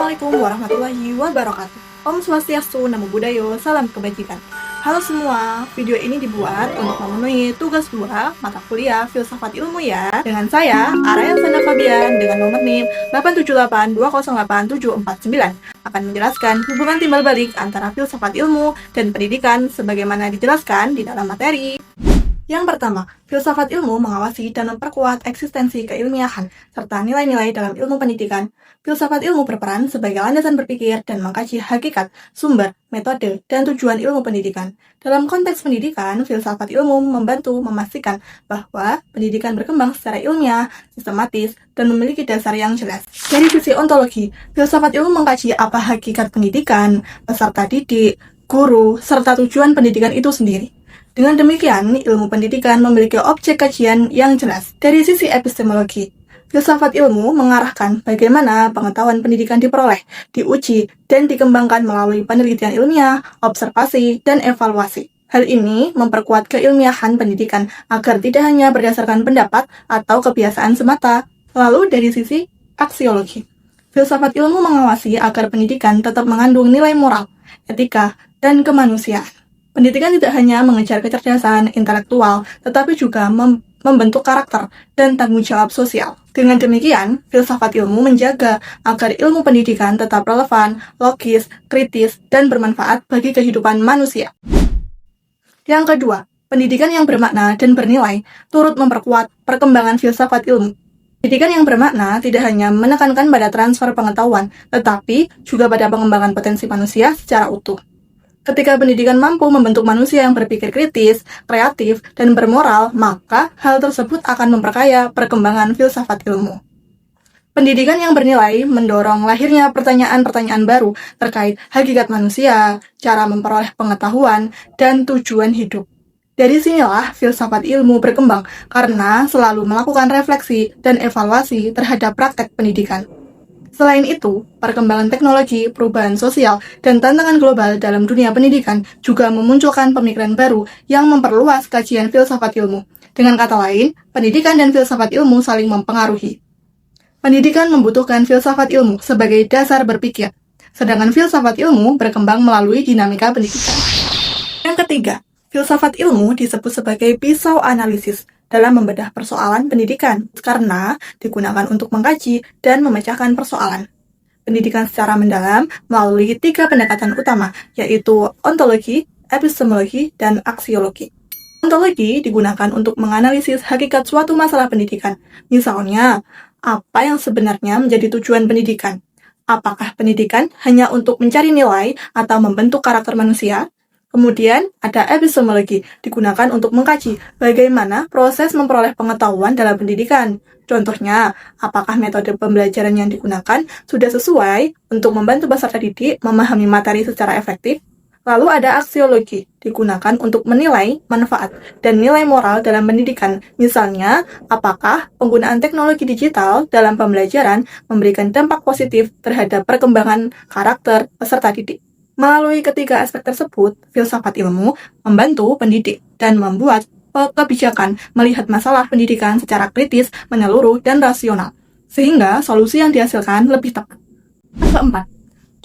Assalamualaikum warahmatullahi wabarakatuh. Om Swastiastu, Namo Buddhaya, salam kebajikan. Halo semua, video ini dibuat untuk memenuhi tugas 2 mata kuliah Filsafat Ilmu ya. Dengan saya, Arayan Sanda Fabian, dengan nomor NIM 878208749 akan menjelaskan hubungan timbal balik antara filsafat ilmu dan pendidikan sebagaimana dijelaskan di dalam materi. Yang pertama, filsafat ilmu mengawasi dan memperkuat eksistensi keilmiahan serta nilai-nilai dalam ilmu pendidikan. Filsafat ilmu berperan sebagai landasan berpikir dan mengkaji hakikat, sumber, metode, dan tujuan ilmu pendidikan. Dalam konteks pendidikan, filsafat ilmu membantu memastikan bahwa pendidikan berkembang secara ilmiah, sistematis, dan memiliki dasar yang jelas. Dari sisi ontologi, filsafat ilmu mengkaji apa hakikat pendidikan, peserta didik, guru, serta tujuan pendidikan itu sendiri. Dengan demikian, ilmu pendidikan memiliki objek kajian yang jelas. Dari sisi epistemologi, filsafat ilmu mengarahkan bagaimana pengetahuan pendidikan diperoleh, diuji, dan dikembangkan melalui penelitian ilmiah, observasi, dan evaluasi. Hal ini memperkuat keilmiahan pendidikan agar tidak hanya berdasarkan pendapat atau kebiasaan semata. Lalu dari sisi aksiologi, filsafat ilmu mengawasi agar pendidikan tetap mengandung nilai moral, etika, dan kemanusiaan. Pendidikan tidak hanya mengejar kecerdasan intelektual, tetapi juga membentuk karakter dan tanggung jawab sosial. Dengan demikian, filsafat ilmu menjaga agar ilmu pendidikan tetap relevan, logis, kritis, dan bermanfaat bagi kehidupan manusia. Yang kedua, pendidikan yang bermakna dan bernilai turut memperkuat perkembangan filsafat ilmu. Pendidikan yang bermakna tidak hanya menekankan pada transfer pengetahuan, tetapi juga pada pengembangan potensi manusia secara utuh. Ketika pendidikan mampu membentuk manusia yang berpikir kritis, kreatif, dan bermoral, maka hal tersebut akan memperkaya perkembangan filsafat ilmu. Pendidikan yang bernilai mendorong lahirnya pertanyaan-pertanyaan baru terkait hakikat manusia, cara memperoleh pengetahuan, dan tujuan hidup. Dari sinilah filsafat ilmu berkembang karena selalu melakukan refleksi dan evaluasi terhadap praktek pendidikan. Selain itu, perkembangan teknologi, perubahan sosial, dan tantangan global dalam dunia pendidikan juga memunculkan pemikiran baru yang memperluas kajian filsafat ilmu. Dengan kata lain, pendidikan dan filsafat ilmu saling mempengaruhi. Pendidikan membutuhkan filsafat ilmu sebagai dasar berpikir, sedangkan filsafat ilmu berkembang melalui dinamika pendidikan. Yang ketiga, filsafat ilmu disebut sebagai pisau analisis dalam membedah persoalan pendidikan karena digunakan untuk mengkaji dan memecahkan persoalan pendidikan secara mendalam melalui 3 pendekatan utama, yaitu ontologi, epistemologi, dan aksiologi. Ontologi digunakan untuk menganalisis hakikat suatu masalah pendidikan. Misalnya, apa yang sebenarnya menjadi tujuan pendidikan? Apakah pendidikan hanya untuk mencari nilai atau membentuk karakter manusia? Kemudian, ada epistemologi, digunakan untuk mengkaji bagaimana proses memperoleh pengetahuan dalam pendidikan. Contohnya, apakah metode pembelajaran yang digunakan sudah sesuai untuk membantu peserta didik memahami materi secara efektif? Lalu ada aksiologi, digunakan untuk menilai manfaat dan nilai moral dalam pendidikan. Misalnya, apakah penggunaan teknologi digital dalam pembelajaran memberikan dampak positif terhadap perkembangan karakter peserta didik? Melalui ketiga aspek tersebut, filsafat ilmu membantu pendidik dan membuat kebijakan melihat masalah pendidikan secara kritis, menyeluruh, dan rasional, sehingga solusi yang dihasilkan lebih tepat. Yang keempat,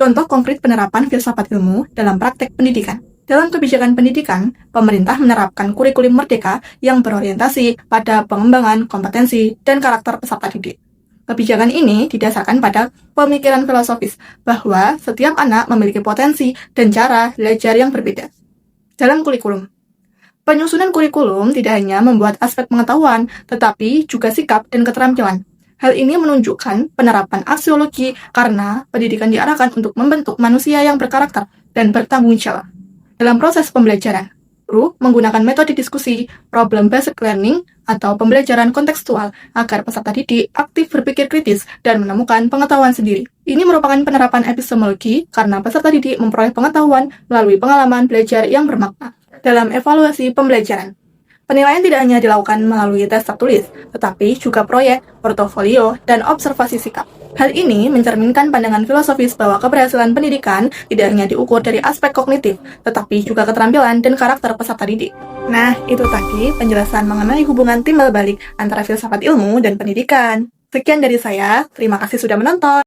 contoh konkret penerapan filsafat ilmu dalam praktek pendidikan. Dalam kebijakan pendidikan, pemerintah menerapkan kurikulum merdeka yang berorientasi pada pengembangan kompetensi dan karakter peserta didik. Kebijakan ini didasarkan pada pemikiran filosofis bahwa setiap anak memiliki potensi dan cara belajar yang berbeda. Dalam kurikulum, penyusunan kurikulum tidak hanya membuat aspek pengetahuan, tetapi juga sikap dan keterampilan. Hal ini menunjukkan penerapan aksiologi karena pendidikan diarahkan untuk membentuk manusia yang berkarakter dan bertanggung jawab. Dalam proses pembelajaran, guru menggunakan metode diskusi, problem-based learning, atau pembelajaran kontekstual agar peserta didik aktif berpikir kritis dan menemukan pengetahuan sendiri. Ini merupakan penerapan epistemologi karena peserta didik memperoleh pengetahuan melalui pengalaman belajar yang bermakna. Dalam evaluasi pembelajaran, penilaian tidak hanya dilakukan melalui tes tertulis, tetapi juga proyek, portofolio, dan observasi sikap. Hal ini mencerminkan pandangan filosofis bahwa keberhasilan pendidikan tidak hanya diukur dari aspek kognitif, tetapi juga keterampilan dan karakter peserta didik. Nah, itu tadi penjelasan mengenai hubungan timbal balik antara filsafat ilmu dan pendidikan. Sekian dari saya, terima kasih sudah menonton.